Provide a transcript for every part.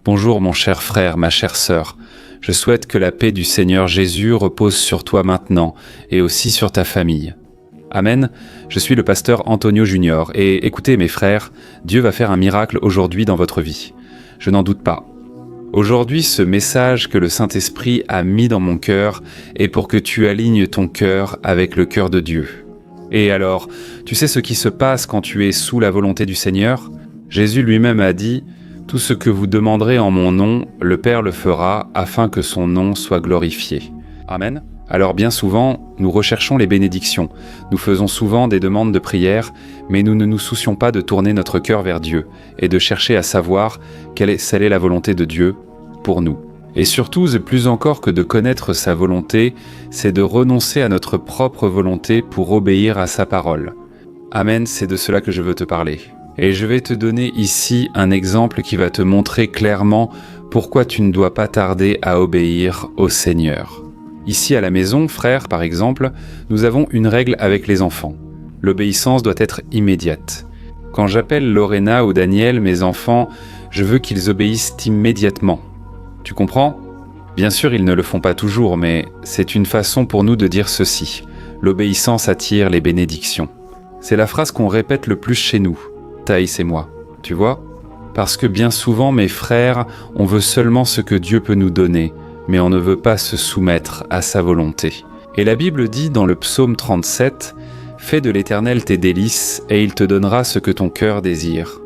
Bonjour mon cher frère, ma chère sœur. Je souhaite que la paix du Seigneur Jésus repose sur toi maintenant et aussi sur ta famille. Amen. Je suis le pasteur Antonio Junior et écoutez mes frères, Dieu va faire un miracle aujourd'hui dans votre vie. Je n'en doute pas. Aujourd'hui, ce message que le Saint-Esprit a mis dans mon cœur est pour que tu alignes ton cœur avec le cœur de Dieu. Et alors, tu sais ce qui se passe quand tu es sous la volonté du Seigneur ? Jésus lui-même a dit « Tout ce que vous demanderez en mon nom, le Père le fera afin que son nom soit glorifié. » Amen. Alors bien souvent, nous recherchons les bénédictions. Nous faisons souvent des demandes de prière, mais nous ne nous soucions pas de tourner notre cœur vers Dieu et de chercher à savoir quelle est la volonté de Dieu pour nous. Et surtout, plus encore que de connaître sa volonté, c'est de renoncer à notre propre volonté pour obéir à sa parole. Amen, c'est de cela que je veux te parler. Et je vais te donner ici un exemple qui va te montrer clairement pourquoi tu ne dois pas tarder à obéir au Seigneur. Ici à la maison, frère, par exemple, nous avons une règle avec les enfants. L'obéissance doit être immédiate. Quand j'appelle Lorena ou Daniel, mes enfants, je veux qu'ils obéissent immédiatement. Tu comprends ? Bien sûr, ils ne le font pas toujours, mais c'est une façon pour nous de dire ceci. L'obéissance attire les bénédictions. C'est la phrase qu'on répète le plus chez nous. Thaïs et moi, tu vois ? Parce que bien souvent, mes frères, on veut seulement ce que Dieu peut nous donner, mais on ne veut pas se soumettre à sa volonté. Et la Bible dit dans le psaume 37, « Fais de l'Éternel tes délices, et il te donnera ce que ton cœur désire. »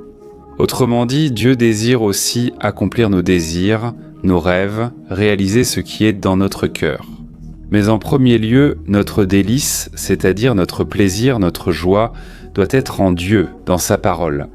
Autrement dit, Dieu désire aussi accomplir nos désirs, nos rêves, réaliser ce qui est dans notre cœur. Mais en premier lieu, notre délice, c'est-à-dire notre plaisir, notre joie, doit être en Dieu, dans sa parole.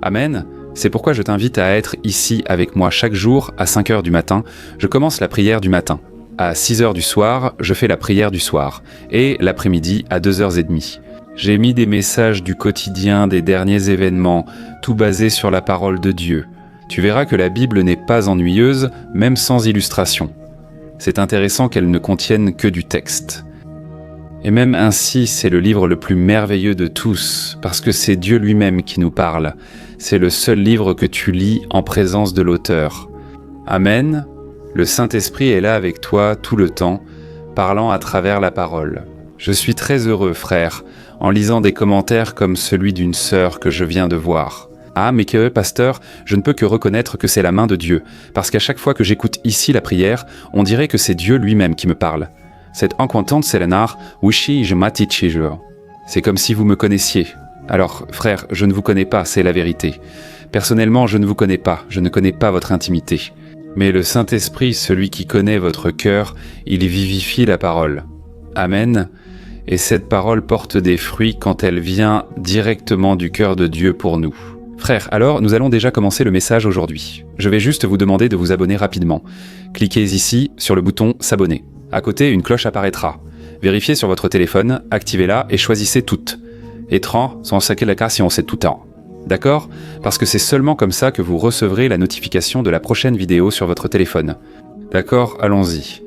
Amen. C'est pourquoi je t'invite à être ici avec moi chaque jour à 5h du matin. Je commence la prière du matin. À 6h du soir, je fais la prière du soir. Et l'après-midi à 2h30. J'ai mis des messages du quotidien, des derniers événements, tout basé sur la parole de Dieu. Tu verras que la Bible n'est pas ennuyeuse, même sans illustration. C'est intéressant qu'elle ne contienne que du texte. Et même ainsi, c'est le livre le plus merveilleux de tous, parce que c'est Dieu lui-même qui nous parle. C'est le seul livre que tu lis en présence de l'auteur. Amen. Le Saint-Esprit est là avec toi tout le temps, parlant à travers la parole. Je suis très heureux, frère, en lisant des commentaires comme celui d'une sœur que je viens de voir. Ah, mais pasteur, je ne peux que reconnaître que c'est la main de Dieu, parce qu'à chaque fois que j'écoute ici la prière, on dirait que c'est Dieu lui-même qui me parle. C'est enquantant selenar, wishi je matichijo. C'est comme si vous me connaissiez. Alors, frère, je ne vous connais pas, c'est la vérité. Personnellement, je ne vous connais pas, je ne connais pas votre intimité. Mais le Saint-Esprit, celui qui connaît votre cœur, il vivifie la parole. Amen. Et cette parole porte des fruits quand elle vient directement du cœur de Dieu pour nous. Frère, alors, nous allons déjà commencer le message aujourd'hui. Je vais juste vous demander de vous abonner rapidement. Cliquez ici sur le bouton « S'abonner ». À côté, une cloche apparaîtra. Vérifiez sur votre téléphone, activez-la et choisissez toutes. Étrange, sans saquer la carte si on sait tout temps. D'accord ? Parce que c'est seulement comme ça que vous recevrez la notification de la prochaine vidéo sur votre téléphone. D'accord ? Allons-y.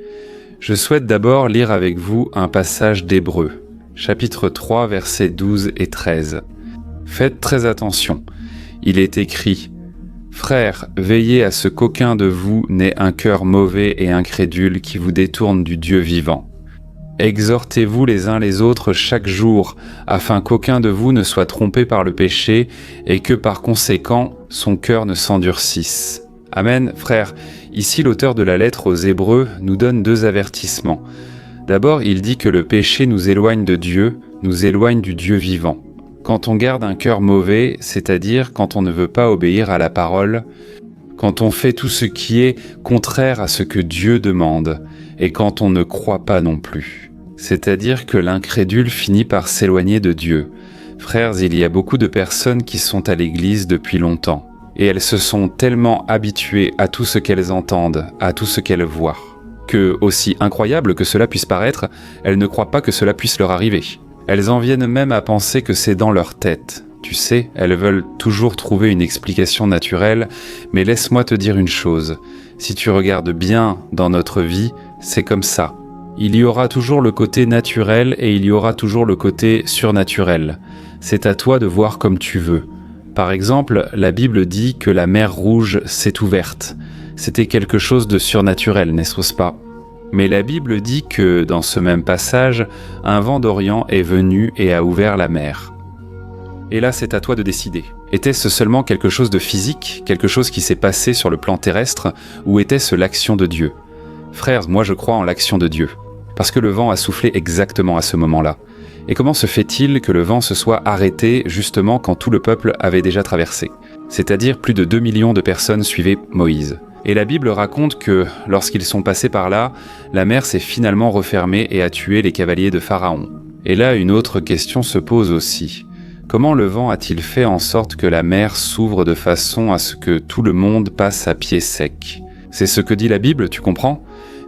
Je souhaite d'abord lire avec vous un passage d'Hébreux, chapitre 3, versets 12 et 13. Faites très attention. Il est écrit « Frères, veillez à ce qu'aucun de vous n'ait un cœur mauvais et incrédule qui vous détourne du Dieu vivant. Exhortez-vous les uns les autres chaque jour, afin qu'aucun de vous ne soit trompé par le péché et que par conséquent, son cœur ne s'endurcisse. » Amen, frères. Ici, l'auteur de la lettre aux Hébreux nous donne 2 avertissements. D'abord, il dit que le péché nous éloigne de Dieu, nous éloigne du Dieu vivant. Quand on garde un cœur mauvais, c'est-à-dire quand on ne veut pas obéir à la parole, quand on fait tout ce qui est contraire à ce que Dieu demande, et quand on ne croit pas non plus. C'est-à-dire que l'incrédule finit par s'éloigner de Dieu. Frères, il y a beaucoup de personnes qui sont à l'église depuis longtemps, et elles se sont tellement habituées à tout ce qu'elles entendent, à tout ce qu'elles voient, que, aussi incroyable que cela puisse paraître, elles ne croient pas que cela puisse leur arriver. Elles en viennent même à penser que c'est dans leur tête. Tu sais, elles veulent toujours trouver une explication naturelle, mais laisse-moi te dire une chose. Si tu regardes bien dans notre vie, c'est comme ça. Il y aura toujours le côté naturel et il y aura toujours le côté surnaturel. C'est à toi de voir comme tu veux. Par exemple, la Bible dit que la mer Rouge s'est ouverte. C'était quelque chose de surnaturel, n'est-ce pas? Mais la Bible dit que, dans ce même passage, un vent d'Orient est venu et a ouvert la mer. Et là, c'est à toi de décider. Était-ce seulement quelque chose de physique, quelque chose qui s'est passé sur le plan terrestre, ou était-ce l'action de Dieu? Frères, moi je crois en l'action de Dieu, parce que le vent a soufflé exactement à ce moment-là. Et comment se fait-il que le vent se soit arrêté justement quand tout le peuple avait déjà traversé? C'est-à-dire plus de 2 millions de personnes suivaient Moïse. Et la Bible raconte que, lorsqu'ils sont passés par là, la mer s'est finalement refermée et a tué les cavaliers de Pharaon. Et là, une autre question se pose aussi. Comment le vent a-t-il fait en sorte que la mer s'ouvre de façon à ce que tout le monde passe à pied sec? C'est ce que dit la Bible, tu comprends?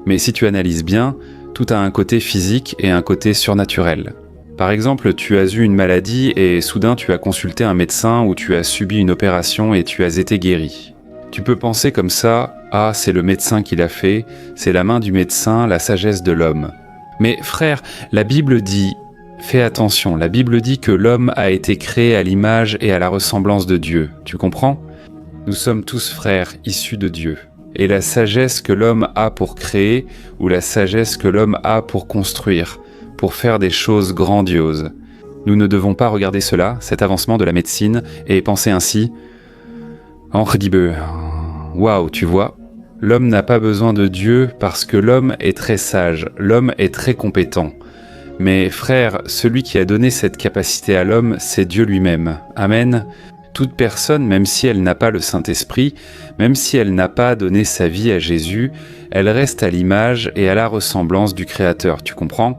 Mais si tu analyses bien, tout a un côté physique et un côté surnaturel. Par exemple, tu as eu une maladie et soudain tu as consulté un médecin ou tu as subi une opération et tu as été guéri. Tu peux penser comme ça, ah c'est le médecin qui l'a fait, c'est la main du médecin, la sagesse de l'homme. Mais frère, la Bible dit, fais attention, la Bible dit que l'homme a été créé à l'image et à la ressemblance de Dieu, tu comprends? Nous sommes tous frères issus de Dieu. Et la sagesse que l'homme a pour créer, ou la sagesse que l'homme a pour construire, pour faire des choses grandioses. Nous ne devons pas regarder cela, cet avancement de la médecine, et penser ainsi « Henri Dibeux, waouh, tu vois, l'homme n'a pas besoin de Dieu parce que l'homme est très sage, l'homme est très compétent. Mais frère, celui qui a donné cette capacité à l'homme, c'est Dieu lui-même. Amen. Toute personne, même si elle n'a pas le Saint-Esprit, même si elle n'a pas donné sa vie à Jésus, elle reste à l'image et à la ressemblance du Créateur, tu comprends ?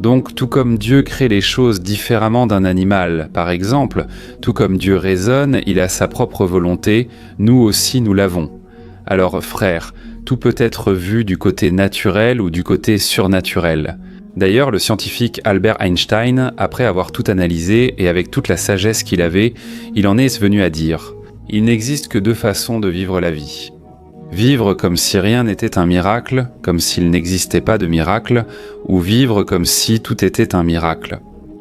Donc, tout comme Dieu crée les choses différemment d'un animal, par exemple, tout comme Dieu raisonne, il a sa propre volonté, nous aussi nous l'avons. Alors, frère, tout peut être vu du côté naturel ou du côté surnaturel. D'ailleurs, le scientifique Albert Einstein, après avoir tout analysé et avec toute la sagesse qu'il avait, il en est venu à dire « Il n'existe que deux façons de vivre la vie. Vivre comme si rien n'était un miracle, comme s'il n'existait pas de miracle, ou vivre comme si tout était un miracle. »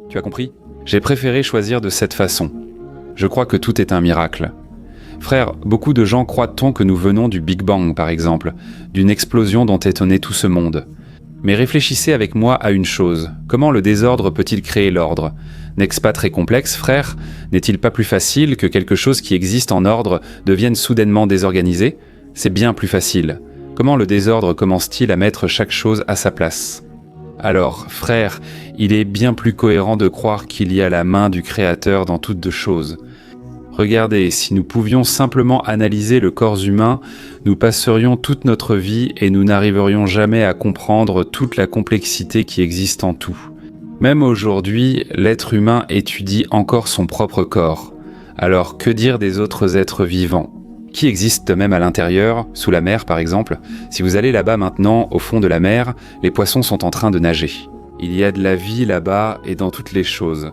Tu as compris ? J'ai préféré choisir de cette façon. Je crois que tout est un miracle. Frère, beaucoup de gens croient-on que nous venons du Big Bang, par exemple, d'une explosion dont est né tout ce monde. Mais réfléchissez avec moi à une chose. Comment le désordre peut-il créer l'ordre ? N'est-ce pas très complexe, frère ? N'est-il pas plus facile que quelque chose qui existe en ordre devienne soudainement désorganisé ? C'est bien plus facile. Comment le désordre commence-t-il à mettre chaque chose à sa place ? Alors, frère, il est bien plus cohérent de croire qu'il y a la main du Créateur dans toutes choses. Regardez, si nous pouvions simplement analyser le corps humain, nous passerions toute notre vie et nous n'arriverions jamais à comprendre toute la complexité qui existe en tout. Même aujourd'hui, l'être humain étudie encore son propre corps. Alors que dire des autres êtres vivants ? Qui existent même à l'intérieur, sous la mer par exemple ? Si vous allez là-bas maintenant, au fond de la mer, les poissons sont en train de nager. Il y a de la vie là-bas et dans toutes les choses.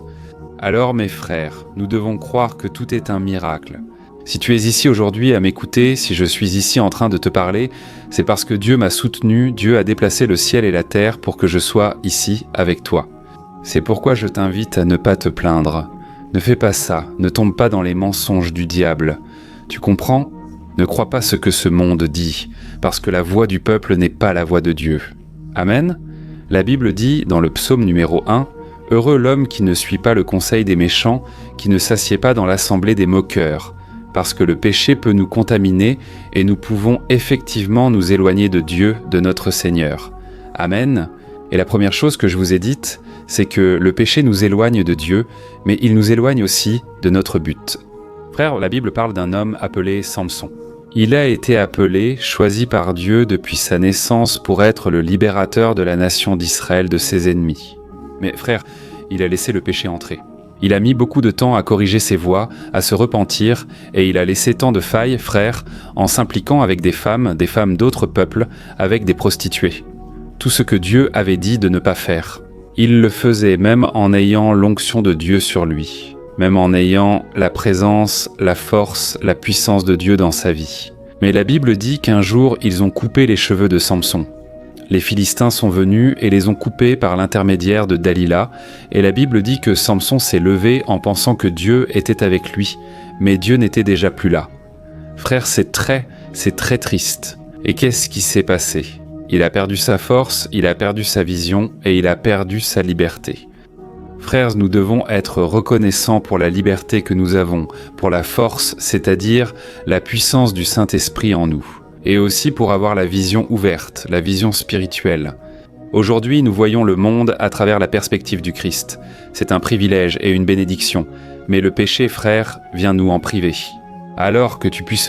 Alors mes frères, nous devons croire que tout est un miracle. Si tu es ici aujourd'hui à m'écouter, si je suis ici en train de te parler, c'est parce que Dieu m'a soutenu, Dieu a déplacé le ciel et la terre pour que je sois ici avec toi. C'est pourquoi je t'invite à ne pas te plaindre. Ne fais pas ça, ne tombe pas dans les mensonges du diable. Tu comprends ? Ne crois pas ce que ce monde dit, parce que la voix du peuple n'est pas la voix de Dieu. Amen ? La Bible dit, dans le psaume numéro 1, « Heureux l'homme qui ne suit pas le conseil des méchants, qui ne s'assied pas dans l'assemblée des moqueurs, parce que le péché peut nous contaminer et nous pouvons effectivement nous éloigner de Dieu, de notre Seigneur. » Amen. Et la première chose que je vous ai dite, c'est que le péché nous éloigne de Dieu, mais il nous éloigne aussi de notre but. Frère, la Bible parle d'un homme appelé Samson. Il a été appelé, choisi par Dieu depuis sa naissance pour être le libérateur de la nation d'Israël de ses ennemis. Mais frère, il a laissé le péché entrer. Il a mis beaucoup de temps à corriger ses voies, à se repentir, et il a laissé tant de failles, frère, en s'impliquant avec des femmes d'autres peuples, avec des prostituées. Tout ce que Dieu avait dit de ne pas faire. Il le faisait même en ayant l'onction de Dieu sur lui, même en ayant la présence, la force, la puissance de Dieu dans sa vie. Mais la Bible dit qu'un jour, ils ont coupé les cheveux de Samson. Les Philistins sont venus et les ont coupés par l'intermédiaire de Dalila, et la Bible dit que Samson s'est levé en pensant que Dieu était avec lui, mais Dieu n'était déjà plus là. Frère, c'est très, C'est très triste. Et qu'est-ce qui s'est passé ? Il a perdu sa force, il a perdu sa vision et il a perdu sa liberté. Frères, nous devons être reconnaissants pour la liberté que nous avons, pour la force, c'est-à-dire la puissance du Saint-Esprit en nous, et aussi pour avoir la vision ouverte, la vision spirituelle. Aujourd'hui, nous voyons le monde à travers la perspective du Christ. C'est un privilège et une bénédiction, mais le péché, frère, vient nous en priver. Alors que tu puisses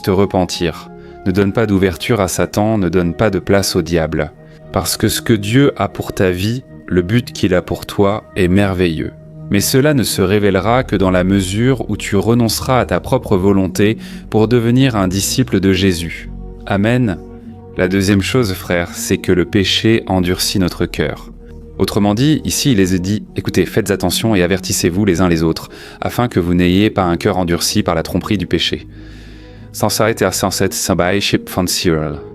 te repentir, ne donne pas d'ouverture à Satan, ne donne pas de place au diable. Parce que ce que Dieu a pour ta vie, le but qu'il a pour toi est merveilleux. Mais cela ne se révélera que dans la mesure où tu renonceras à ta propre volonté pour devenir un disciple de Jésus. Amen. La deuxième chose, frère, c'est que le péché endurcit notre cœur. Autrement dit, ici il est dit, écoutez, faites attention et avertissez-vous les uns les autres, afin que vous n'ayez pas un cœur endurci par la tromperie du péché.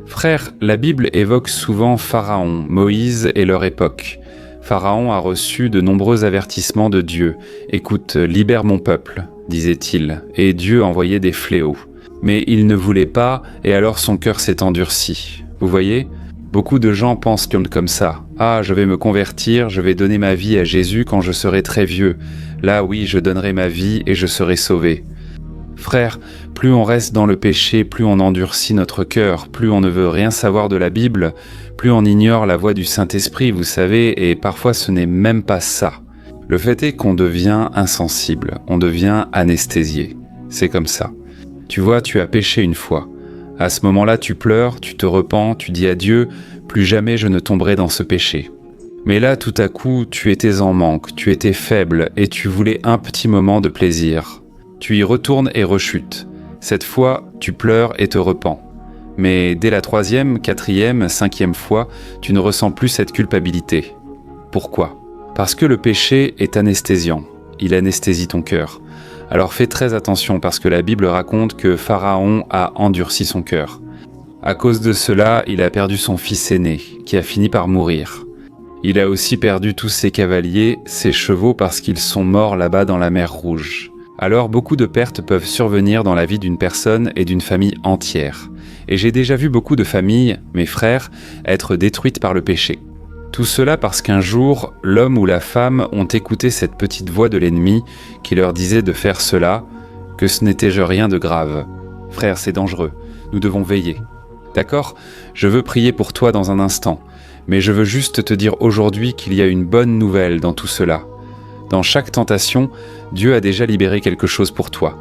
Frère, la Bible évoque souvent Pharaon, Moïse et leur époque. Pharaon a reçu de nombreux avertissements de Dieu. « Écoute, libère mon peuple », disait-il, et Dieu envoyait des fléaux. Mais il ne voulait pas, et alors son cœur s'est endurci. Vous voyez ? Beaucoup de gens pensent comme ça. « Ah, je vais me convertir, je vais donner ma vie à Jésus quand je serai très vieux. Là, oui, je donnerai ma vie et je serai sauvé. » Frère, plus on reste dans le péché, plus on endurcit notre cœur, plus on ne veut rien savoir de la Bible, plus on ignore la voix du Saint-Esprit, vous savez, et parfois ce n'est même pas ça. Le fait est qu'on devient insensible, on devient anesthésié. C'est comme ça. Tu vois, tu as péché une fois. À ce moment-là, tu pleures, tu te repens, tu dis à Dieu, plus jamais je ne tomberai dans ce péché. Mais là, tout à coup, tu étais en manque, tu étais faible et tu voulais un petit moment de plaisir. Tu y retournes et rechutes. Cette fois, tu pleures et te repens. Mais dès la 3e, 4e, 5e fois, tu ne ressens plus cette culpabilité. Pourquoi ? Parce que le péché est anesthésiant. Il anesthésie ton cœur. Alors fais très attention parce que la Bible raconte que Pharaon a endurci son cœur. À cause de cela, il a perdu son fils aîné, qui a fini par mourir. Il a aussi perdu tous ses cavaliers, ses chevaux parce qu'ils sont morts là-bas dans la mer Rouge. Alors beaucoup de pertes peuvent survenir dans la vie d'une personne et d'une famille entière. Et j'ai déjà vu beaucoup de familles, mes frères, être détruites par le péché. Tout cela parce qu'un jour, l'homme ou la femme ont écouté cette petite voix de l'ennemi qui leur disait de faire cela, que ce n'était rien de grave. Frère, c'est dangereux, nous devons veiller. D'accord ? Je veux prier pour toi dans un instant, mais je veux juste te dire aujourd'hui qu'il y a une bonne nouvelle dans tout cela. Dans chaque tentation, Dieu a déjà libéré quelque chose pour toi.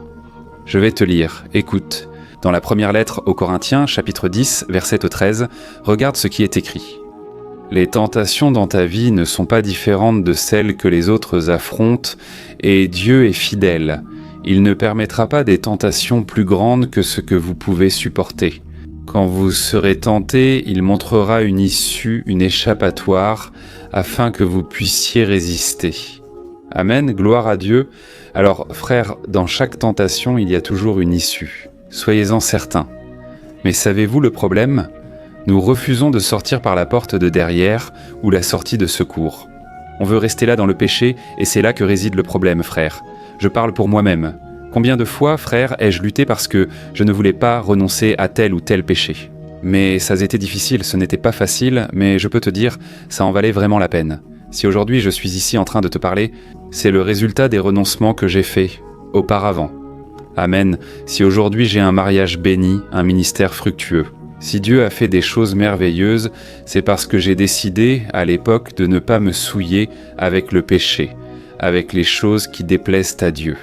Je vais te lire, écoute. Dans la première lettre aux Corinthiens, chapitre 10, verset 13, regarde ce qui est écrit. Les tentations dans ta vie ne sont pas différentes de celles que les autres affrontent, et Dieu est fidèle. Il ne permettra pas des tentations plus grandes que ce que vous pouvez supporter. Quand vous serez tentés, il montrera une issue, une échappatoire, afin que vous puissiez résister. Amen, gloire à Dieu. Alors, frères, dans chaque tentation, il y a toujours une issue. Soyez-en certains. Mais savez-vous le problème ? Nous refusons de sortir par la porte de derrière ou la sortie de secours. On veut rester là dans le péché et c'est là que réside le problème, frère. Je parle pour moi-même. Combien de fois, frère, ai-je lutté parce que je ne voulais pas renoncer à tel ou tel péché ? Mais ça a été difficile, ce n'était pas facile, mais je peux te dire, ça en valait vraiment la peine. Si aujourd'hui je suis ici en train de te parler, c'est le résultat des renoncements que j'ai faits auparavant. Amen. Si aujourd'hui j'ai un mariage béni, un ministère fructueux, si Dieu a fait des choses merveilleuses, c'est parce que j'ai décidé, à l'époque, de ne pas me souiller avec le péché, avec les choses qui déplaisent à Dieu.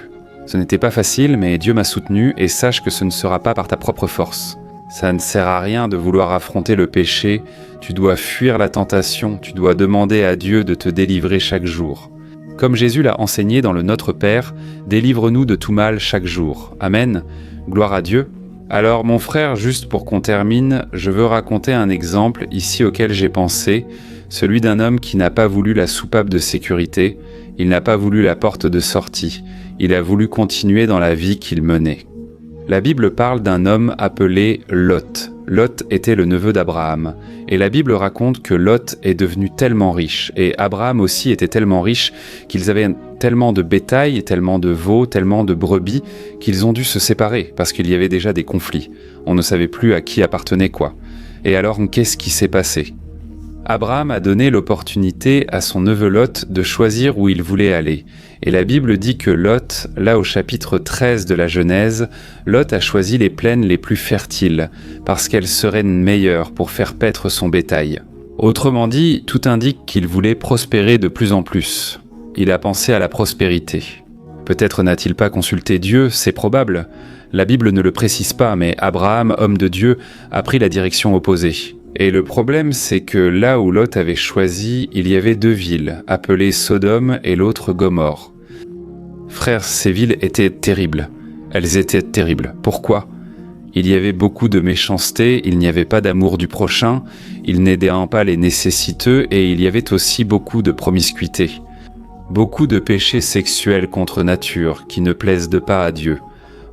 Ce n'était pas facile, mais Dieu m'a soutenu et sache que ce ne sera pas par ta propre force. Ça ne sert à rien de vouloir affronter le péché, tu dois fuir la tentation, tu dois demander à Dieu de te délivrer chaque jour. Comme Jésus l'a enseigné dans le Notre Père, délivre-nous de tout mal chaque jour. Amen. Gloire à Dieu. Alors mon frère, juste pour qu'on termine, je veux raconter un exemple ici auquel j'ai pensé, celui d'un homme qui n'a pas voulu la soupape de sécurité, il n'a pas voulu la porte de sortie, il a voulu continuer dans la vie qu'il menait. La Bible parle d'un homme appelé Lot. Lot était le neveu d'Abraham. Et la Bible raconte que Lot est devenu tellement riche, et Abraham aussi était tellement riche, qu'ils avaient tellement de bétail, tellement de veaux, tellement de brebis, qu'ils ont dû se séparer, parce qu'il y avait déjà des conflits. On ne savait plus à qui appartenait quoi. Et alors, qu'est-ce qui s'est passé ? Abraham a donné l'opportunité à son neveu Lot de choisir où il voulait aller. Et la Bible dit que Lot, là au chapitre 13 de la Genèse, Lot a choisi les plaines les plus fertiles, parce qu'elles seraient meilleures pour faire paître son bétail. Autrement dit, tout indique qu'il voulait prospérer de plus en plus. Il a pensé à la prospérité. Peut-être n'a-t-il pas consulté Dieu, c'est probable. La Bible ne le précise pas, mais Abraham, homme de Dieu, a pris la direction opposée. Et le problème, c'est que là où Lot avait choisi, il y avait deux villes, appelées Sodome et l'autre Gomorrhe. Frères, ces villes étaient terribles. Elles étaient terribles. Pourquoi ? Il y avait beaucoup de méchanceté, il n'y avait pas d'amour du prochain, il n'aidait pas les nécessiteux et il y avait aussi beaucoup de promiscuité. Beaucoup de péchés sexuels contre nature qui ne plaisent pas à Dieu.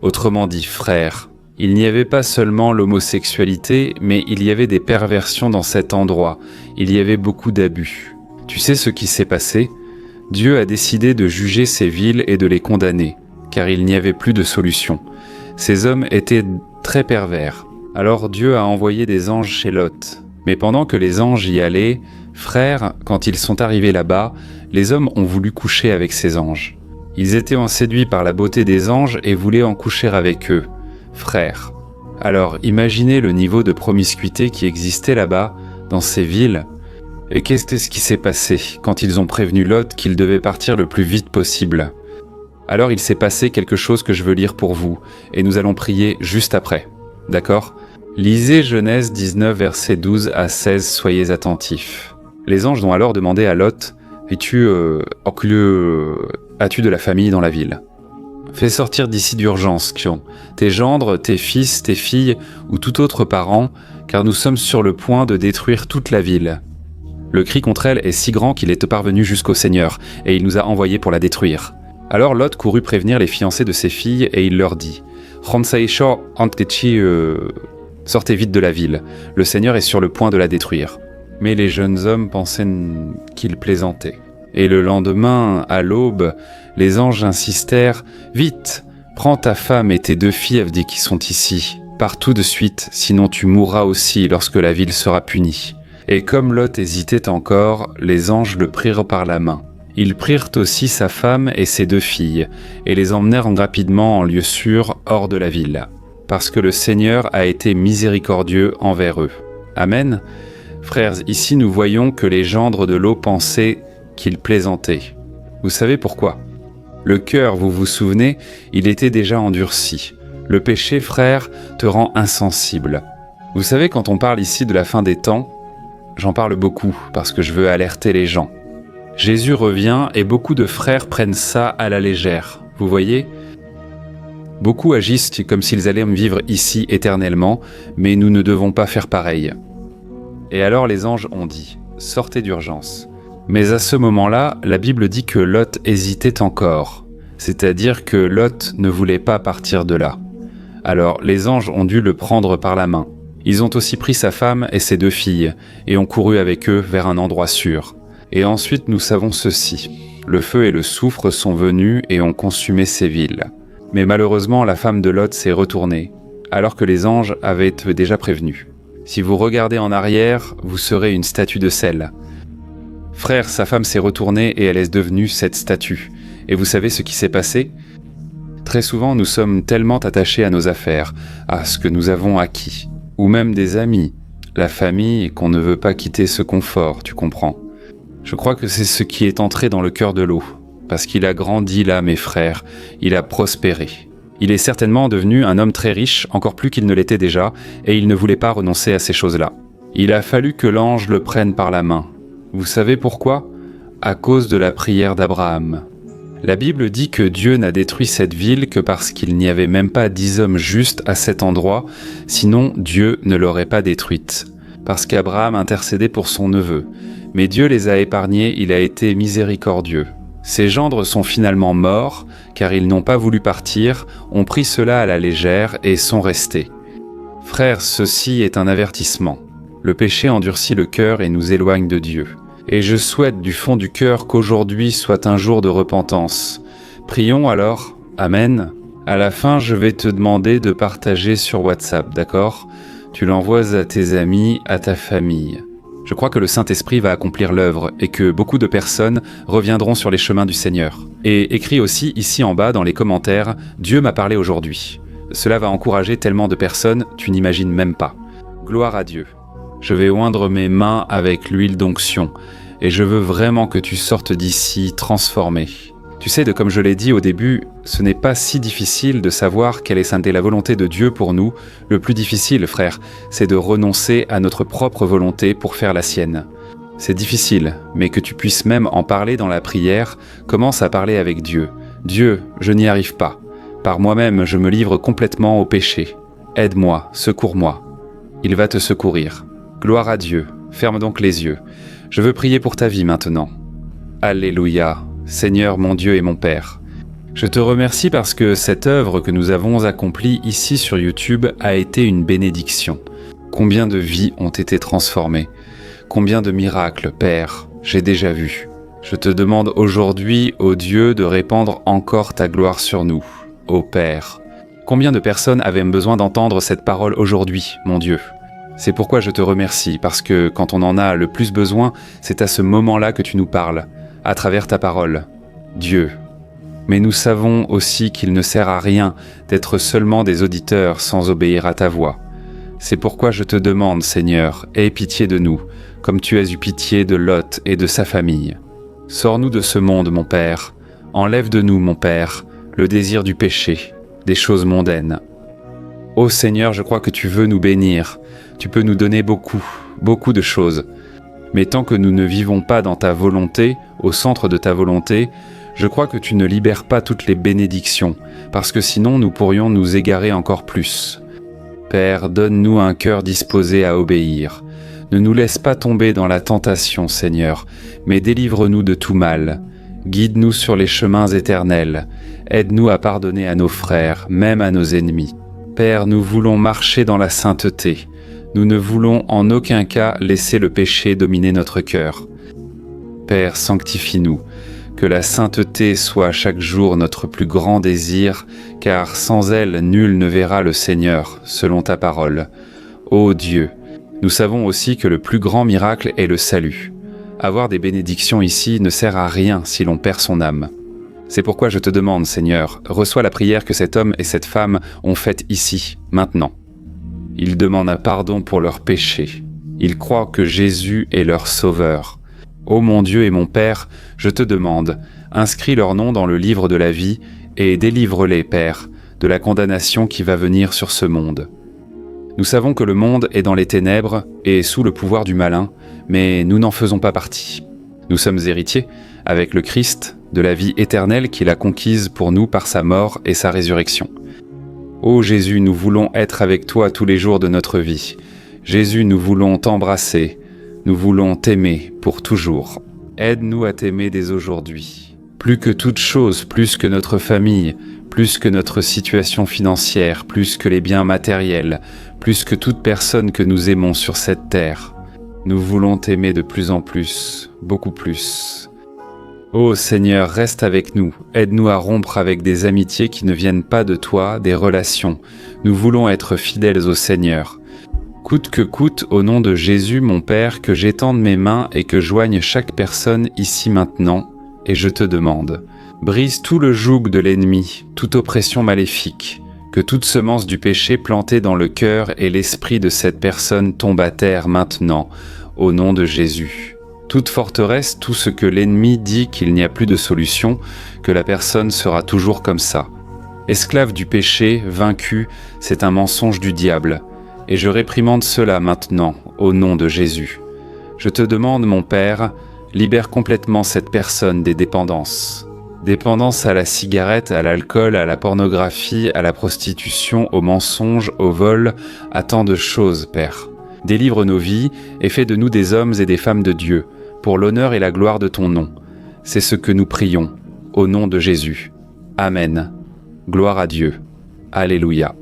Autrement dit, frères, il n'y avait pas seulement l'homosexualité, mais il y avait des perversions dans cet endroit. Il y avait beaucoup d'abus. Tu sais ce qui s'est passé ? Dieu a décidé de juger ces villes et de les condamner, car il n'y avait plus de solution. Ces hommes étaient très pervers. Alors Dieu a envoyé des anges chez Lot. Mais pendant que les anges y allaient, frères, quand ils sont arrivés là-bas, les hommes ont voulu coucher avec ces anges. Ils étaient séduits par la beauté des anges et voulaient en coucher avec eux. Frères. Alors, imaginez le niveau de promiscuité qui existait là-bas, dans ces villes. Et qu'est-ce qui s'est passé quand ils ont prévenu Lot qu'il devait partir le plus vite possible ? Alors il s'est passé quelque chose que je veux lire pour vous, et nous allons prier juste après. D'accord ? Lisez Genèse 19, versets 12 à 16, soyez attentifs. Les anges ont alors demandé à Lot, « as-tu de la famille dans la ville ?» Fais sortir d'ici d'urgence, Kion, tes gendres, tes fils, tes filles ou tout autre parent, car nous sommes sur le point de détruire toute la ville. Le cri contre elle est si grand qu'il est parvenu jusqu'au Seigneur, et il nous a envoyés pour la détruire. Alors Lot courut prévenir les fiancés de ses filles, et il leur dit « sortez vite de la ville, le Seigneur est sur le point de la détruire. » Mais les jeunes hommes pensaient qu'il plaisantait. Et le lendemain, à l'aube, les anges insistèrent « Vite, prends ta femme et tes deux filles qui sont ici. Pars tout de suite, sinon tu mourras aussi lorsque la ville sera punie. » Et comme Lot hésitait encore, les anges le prirent par la main. Ils prirent aussi sa femme et ses deux filles, et les emmenèrent rapidement en lieu sûr hors de la ville, parce que le Seigneur a été miséricordieux envers eux. Amen. Frères, ici nous voyons que les gendres de Lot pensaient qu'il plaisantait. Vous savez pourquoi ? Le cœur, vous vous souvenez, il était déjà endurci. Le péché, frère, te rend insensible. Vous savez, quand on parle ici de la fin des temps, j'en parle beaucoup parce que je veux alerter les gens. Jésus revient et beaucoup de frères prennent ça à la légère. Vous voyez ? Beaucoup agissent comme s'ils allaient vivre ici éternellement, mais nous ne devons pas faire pareil. Et alors les anges ont dit « Sortez d'urgence ». Mais à ce moment-là, la Bible dit que Lot hésitait encore, c'est-à-dire que Lot ne voulait pas partir de là. Alors les anges ont dû le prendre par la main. Ils ont aussi pris sa femme et ses deux filles, et ont couru avec eux vers un endroit sûr. Et ensuite nous savons ceci, le feu et le soufre sont venus et ont consumé ces villes. Mais malheureusement la femme de Lot s'est retournée, alors que les anges avaient déjà prévenu. Si vous regardez en arrière, vous serez une statue de sel. Frère, sa femme s'est retournée et elle est devenue cette statue. Et vous savez ce qui s'est passé ? Très souvent, nous sommes tellement attachés à nos affaires, à ce que nous avons acquis, ou même des amis, la famille, qu'on ne veut pas quitter ce confort, tu comprends ? Je crois que c'est ce qui est entré dans le cœur de Lot, parce qu'il a grandi là, mes frères, il a prospéré. Il est certainement devenu un homme très riche, encore plus qu'il ne l'était déjà, et il ne voulait pas renoncer à ces choses-là. Il a fallu que l'ange le prenne par la main. Vous savez pourquoi ? À cause de la prière d'Abraham. La Bible dit que Dieu n'a détruit cette ville que parce qu'il n'y avait même pas 10 hommes justes à cet endroit, sinon Dieu ne l'aurait pas détruite. Parce qu'Abraham intercédait pour son neveu. Mais Dieu les a épargnés, il a été miséricordieux. Ses gendres sont finalement morts, car ils n'ont pas voulu partir, ont pris cela à la légère et sont restés. Frères, ceci est un avertissement. Le péché endurcit le cœur et nous éloigne de Dieu. Et je souhaite du fond du cœur qu'aujourd'hui soit un jour de repentance. Prions alors. Amen. À la fin, je vais te demander de partager sur WhatsApp, d'accord ? Tu l'envoies à tes amis, à ta famille. Je crois que le Saint-Esprit va accomplir l'œuvre et que beaucoup de personnes reviendront sur les chemins du Seigneur. Et écris aussi ici en bas dans les commentaires « Dieu m'a parlé aujourd'hui ». Cela va encourager tellement de personnes, tu n'imagines même pas. Gloire à Dieu. Je vais oindre mes mains avec l'huile d'onction et je veux vraiment que tu sortes d'ici transformé. Tu sais, comme je l'ai dit au début, ce n'est pas si difficile de savoir quelle est la volonté de Dieu pour nous. Le plus difficile, frère, c'est de renoncer à notre propre volonté pour faire la sienne. C'est difficile, mais que tu puisses même en parler dans la prière, commence à parler avec Dieu. Dieu, je n'y arrive pas. Par moi-même, je me livre complètement au péché. Aide-moi, secours-moi. Il va te secourir. Gloire à Dieu. Ferme donc les yeux. Je veux prier pour ta vie maintenant. Alléluia. Seigneur mon Dieu et mon Père, je te remercie parce que cette œuvre que nous avons accomplie ici sur YouTube a été une bénédiction. Combien de vies ont été transformées? Combien de miracles, Père, j'ai déjà vu. Je te demande aujourd'hui, ô Dieu, de répandre encore ta gloire sur nous, ô Père. Combien de personnes avaient besoin d'entendre cette parole aujourd'hui, mon Dieu? C'est pourquoi je te remercie, parce que quand on en a le plus besoin, c'est à ce moment-là que tu nous parles, à travers ta parole, Dieu. Mais nous savons aussi qu'il ne sert à rien d'être seulement des auditeurs sans obéir à ta voix. C'est pourquoi je te demande, Seigneur, aie pitié de nous, comme tu as eu pitié de Lot et de sa famille. Sors-nous de ce monde, mon Père. Enlève de nous, mon Père, le désir du péché, des choses mondaines. Ô Seigneur, je crois que tu veux nous bénir. Tu peux nous donner beaucoup de choses. Mais tant que nous ne vivons pas dans ta volonté, au centre de ta volonté, je crois que tu ne libères pas toutes les bénédictions, parce que sinon nous pourrions nous égarer encore plus. Père, donne-nous un cœur disposé à obéir. Ne nous laisse pas tomber dans la tentation, Seigneur, mais délivre-nous de tout mal. Guide-nous sur les chemins éternels. Aide-nous à pardonner à nos frères, même à nos ennemis. Père, nous voulons marcher dans la sainteté. Nous ne voulons en aucun cas laisser le péché dominer notre cœur. Père, sanctifie-nous, que la sainteté soit chaque jour notre plus grand désir, car sans elle, nul ne verra le Seigneur, selon ta parole. Ô Dieu, nous savons aussi que le plus grand miracle est le salut. Avoir des bénédictions ici ne sert à rien si l'on perd son âme. C'est pourquoi je te demande, Seigneur, reçois la prière que cet homme et cette femme ont faite ici, maintenant. Ils demandent un pardon pour leurs péchés. Ils croient que Jésus est leur sauveur. Ô mon Dieu et mon Père, je te demande, inscris leur nom dans le livre de la vie et délivre-les, Père, de la condamnation qui va venir sur ce monde. Nous savons que le monde est dans les ténèbres et sous le pouvoir du malin, mais nous n'en faisons pas partie. Nous sommes héritiers, avec le Christ, de la vie éternelle qu'il a conquise pour nous par sa mort et sa résurrection. Ô Jésus, nous voulons être avec toi tous les jours de notre vie. Jésus, nous voulons t'embrasser. Nous voulons t'aimer pour toujours. Aide-nous à t'aimer dès aujourd'hui. Plus que toute chose, plus que notre famille, plus que notre situation financière, plus que les biens matériels, plus que toute personne que nous aimons sur cette terre. Nous voulons t'aimer de plus en plus, beaucoup plus. Ô Seigneur, reste avec nous, aide-nous à rompre avec des amitiés qui ne viennent pas de toi, des relations. Nous voulons être fidèles au Seigneur. Coûte que coûte, au nom de Jésus, mon Père, que j'étende mes mains et que joigne chaque personne ici maintenant, et je te demande, brise tout le joug de l'ennemi, toute oppression maléfique, que toute semence du péché plantée dans le cœur et l'esprit de cette personne tombe à terre maintenant, au nom de Jésus. Toute forteresse, tout ce que l'ennemi dit qu'il n'y a plus de solution, que la personne sera toujours comme ça. Esclave du péché, vaincu, c'est un mensonge du diable. Et je réprimande cela maintenant, au nom de Jésus. Je te demande, mon Père, libère complètement cette personne des dépendances. Dépendance à la cigarette, à l'alcool, à la pornographie, à la prostitution, au mensonge, au vol, à tant de choses, Père. Délivre nos vies et fais de nous des hommes et des femmes de Dieu, pour l'honneur et la gloire de ton nom. C'est ce que nous prions, au nom de Jésus. Amen. Gloire à Dieu. Alléluia.